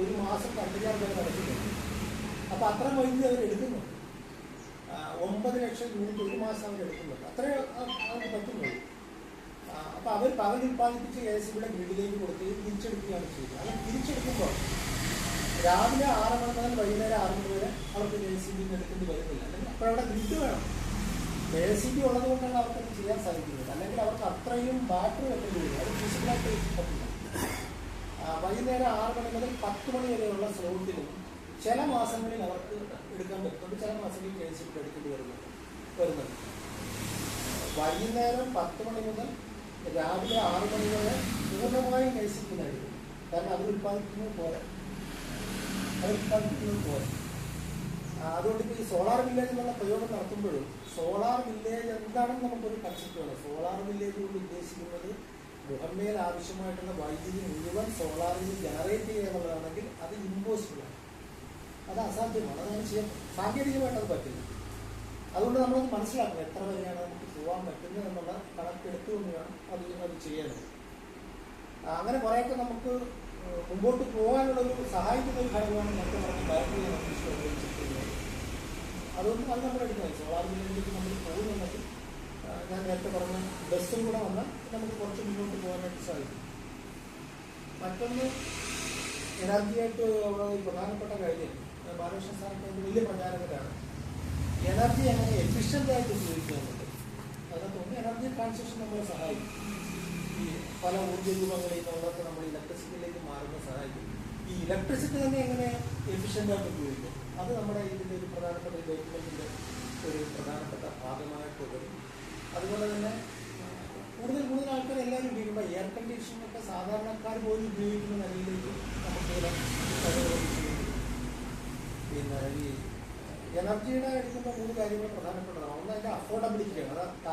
ഒരു മാസം 2,000 നടക്കുന്നുണ്ട്. അപ്പോൾ അത്ര വൈദ്യുതി അവർ എടുക്കുന്നു. 9 ലക്ഷം യൂണിറ്റ് ഒരു മാസം അവർ എടുക്കുന്നുണ്ട്. അത്രേ അവർ പറ്റുന്നുള്ളൂ. അപ്പോൾ അവർ പകൽ ഉൽപ്പാദിപ്പിച്ച് KSEBിയുടെ ഗ്രിഡിലേക്ക് കൊടുക്കുകയും തിരിച്ചെടുക്കുകയാണ് ചെയ്യുന്നത്. അങ്ങനെ തിരിച്ചെടുക്കുമ്പോൾ രാവിലെ 6 മണി മുതൽ വൈകുന്നേരം 6 മണി വരെ അവർക്ക് KSEBിൽ നിന്ന് എടുക്കേണ്ടി വരുന്നില്ല. അല്ലെങ്കിൽ അപ്പോൾ അവിടെ ഗ്രിഡ് വേണം. KSEB ഉള്ളത് കൊണ്ടാണ് അവർക്കത് ചെയ്യാൻ സാധിക്കുന്നത്. അല്ലെങ്കിൽ അവർക്ക് അത്രയും ബാറ്ററി വെക്കേണ്ടി വരും. അത് ഫിസിക്കലായിട്ട് പറ്റില്ല. വൈകുന്നേരം 6 മണി മുതൽ 10 മണി വരെയുള്ള സ്ലോട്ടിലും ചില മാസങ്ങളിൽ അവർക്ക് എടുക്കാൻ പറ്റുന്നുണ്ട്, ചില മാസങ്ങളിൽ KSEB എടുക്കേണ്ടി വരുന്നുണ്ട്. വൈകുന്നേരം 10 മണി മുതൽ രാവിലെ 6 മണി വരെ പൂർണ്ണമായും KSEB എടുക്കും. കാരണം അവർ ഉൽപ്പാദിപ്പിക്കുന്നത് പോലെ അതുകൊണ്ട് ഇപ്പോൾ ഈ സോളാർ വില്ലേജ് എന്നുള്ള പ്രയോഗം നടത്തുമ്പോഴും സോളാർ വില്ലേജ് എന്താണെന്ന് നമുക്കൊരു കൺസെപ്റ്റ് വേണം. സോളാർ വില്ലേജ് കൊണ്ട് ഉദ്ദേശിക്കുന്നത് മുഹമ്മയിൽ ആവശ്യമായിട്ടുള്ള വൈദ്യുതി മുഴുവൻ സോളാറിൽ ജനറേറ്റ് ചെയ്യുക എന്നുള്ളതാണെങ്കിൽ അത് ഇമ്പോസിബിളാണ്, അത് അസാധ്യമാണ്. അതാണ് ചെയ്യാൻ സാങ്കേതികമായിട്ട് അത് പറ്റില്ല. അതുകൊണ്ട് നമ്മളത് മനസ്സിലാക്കണം, എത്ര വരെയാണ് നമുക്ക് പോകാൻ പറ്റുന്നത് എന്നുള്ള കണക്കെടുത്തുകൊണ്ട് വേണം അത് ചെയ്യാനുള്ളത്. അങ്ങനെ കുറേയൊക്കെ നമുക്ക് മുമ്പോട്ട് പോകാനുള്ളൊരു സഹായിക്കുന്ന ഒരു ഘടകമാണ് നേരത്തെ പറഞ്ഞ ബാറ്ററി നമുക്ക് ഉപയോഗിച്ചിട്ടുള്ളത്. അതുകൊണ്ട് അത് നമ്മൾ എടുക്കുന്നത് സോളാർ വില്ലേജിലേക്ക് നമ്മൾ പോകുന്നുണ്ടെങ്കിൽ ഞാൻ നേരത്തെ പറഞ്ഞ ബസ്സും കൂടെ വന്നാൽ നമുക്ക് കുറച്ച് മുന്നോട്ട് പോകാനായിട്ട് സാധിക്കും. മറ്റൊന്ന് എനർജിയായിട്ട് ഉള്ള ഒരു പ്രധാനപ്പെട്ട കാര്യം ബാലകൃഷ്ണ സാറിൻ്റെ വലിയ പ്രചാരകരാണ്. എനർജി എങ്ങനെ എഫിഷ്യൻ്റായിട്ട് ഉപയോഗിക്കുക എന്നുള്ളത്. അതിനകത്തൊന്ന് എനർജി ട്രാൻസിഷൻ നമ്മളെ സഹായിക്കും. ഈ പല ഊർജ്ജ രൂപങ്ങളിൽ നിന്നൊക്കെ നമ്മൾ ഇലക്ട്രിസിറ്റിയിലേക്ക് മാറുന്ന സഹായിക്കും. ഈ ഇലക്ട്രിസിറ്റി തന്നെ എങ്ങനെ എഫിഷ്യൻ്റായിട്ട് ഉപയോഗിക്കും, അത് നമ്മുടെ ഇതിൻ്റെ ഒരു പ്രധാനപ്പെട്ട ഡോക്യുമെൻറ്റിൻ്റെ ഒരു പ്രധാനപ്പെട്ട ഭാഗമായിട്ട് വരും. അതുപോലെ തന്നെ കൂടുതൽ ആൾക്കാർ എല്ലാവരും ഉപയോഗിക്കുമ്പോൾ എയർ കണ്ടീഷനൊക്കെ സാധാരണക്കാർ പോലും ഉപയോഗിക്കുന്ന നിലയിലേക്ക് നമുക്കിവിടെ പിന്നെ ഈ എനർജിയുടെ എടുക്കുന്ന 3 കാര്യങ്ങൾ പ്രധാനപ്പെട്ടതാണ്. ഒന്ന് അതിൻ്റെ അഫോർഡബിലിറ്റിയാണ്.